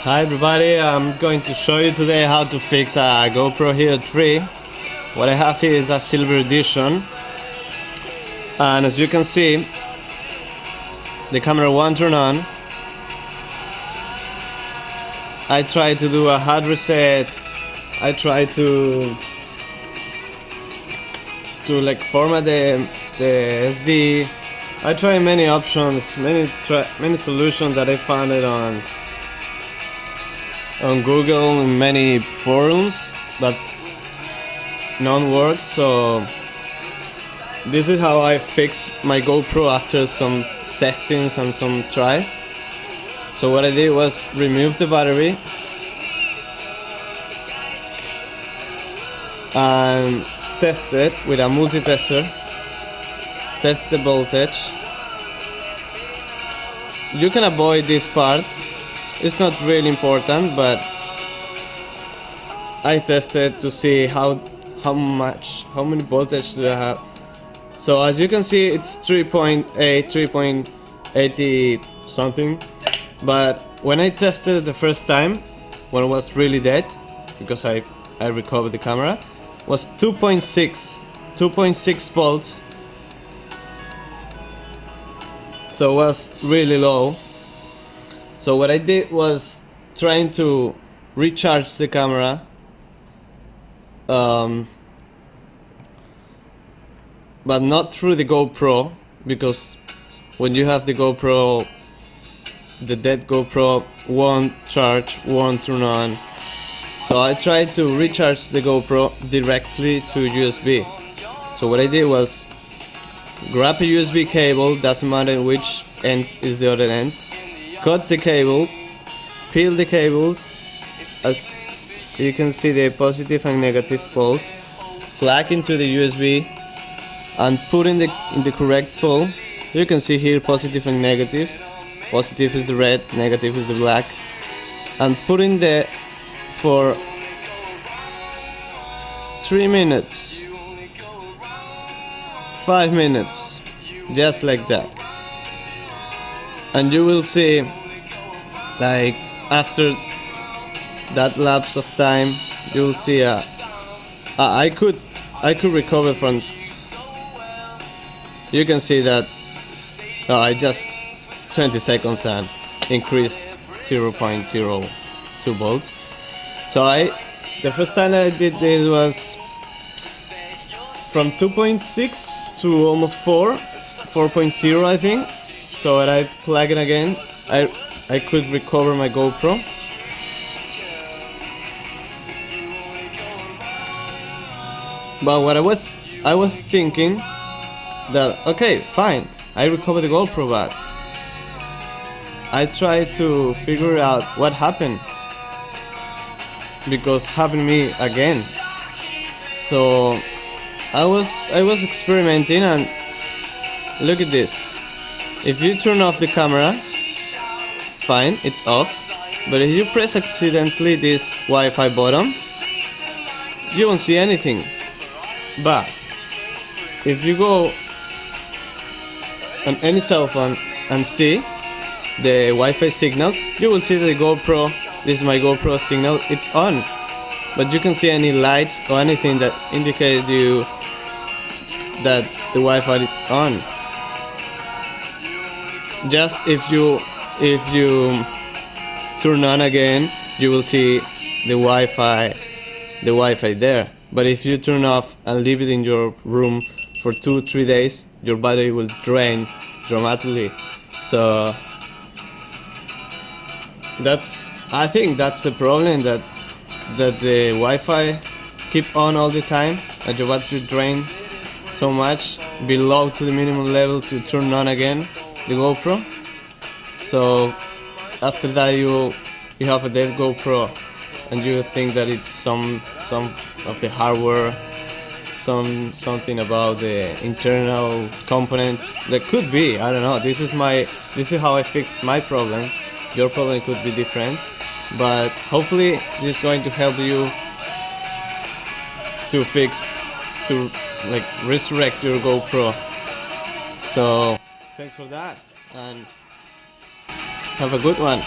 Hi everybody, I'm going to show you today how to fix a GoPro Hero 3. What I have here is a silver edition, and as you can see, the camera won't turn on. I tried to do a hard reset. I tried to format the SD. I tried many options, many solutions that I found it on Google and many forums, but none works. So this is how I fixed my GoPro after some testings and some tries. So what I did was remove the battery and test it with a multi-tester. Test the voltage. You can avoid this part. It's not really important, but I tested to see how many voltage do I have. So as you can see, it's 3.8, 3.80 something. But when I tested it the first time, when it was really dead, because I recovered the camera, was 2.6 volts. So it was really low. So what I did was trying to recharge the camera, but not through the GoPro, because when you have the GoPro, the dead GoPro won't charge, won't turn on. So I tried to recharge the GoPro directly to USB. So what I did was grab a USB cable, doesn't matter which end is the other end, cut the cable, peel the cables, as you can see the positive and negative poles, plug into the USB and put in the correct pole. You can see here positive and negative. Positive is the red, negative is the black, and put in there for 3 minutes, 5 minutes, just like that. And you will see, like, after that lapse of time, you will see I could recover from. You can see that I just 20 seconds and increase 0.02 volts. So the first time I did this was from 2.6 to almost 4.0 I think. So when I plug it again, I could recover my GoPro. But what I was thinking that, okay, fine, I recovered the GoPro, but I tried to figure out what happened, because it happened to me again. So I was experimenting, and look at this. If you turn off the camera, it's fine, it's off. But if you press accidentally this Wi-Fi button, you won't see anything. But if you go on any cell phone and see the Wi-Fi signals, you will see the GoPro. This is my GoPro signal, it's on. But you can see any lights or anything that indicates you that the Wi-Fi is on. Just if you turn on again, you will see the Wi-Fi there. But if you turn off and leave it in your room for 2-3 days, your battery will drain dramatically. So I think that's the problem, that the Wi-Fi keep on all the time and your battery drain so much below to the minimum level to turn on again the GoPro. So after that you have a dead GoPro, and you think that it's some of the hardware, something about the internal components. That could be, I don't know. This is how I fixed my problem. Your problem could be different, but hopefully this is going to help you to resurrect your GoPro. So thanks for that, and have a good one.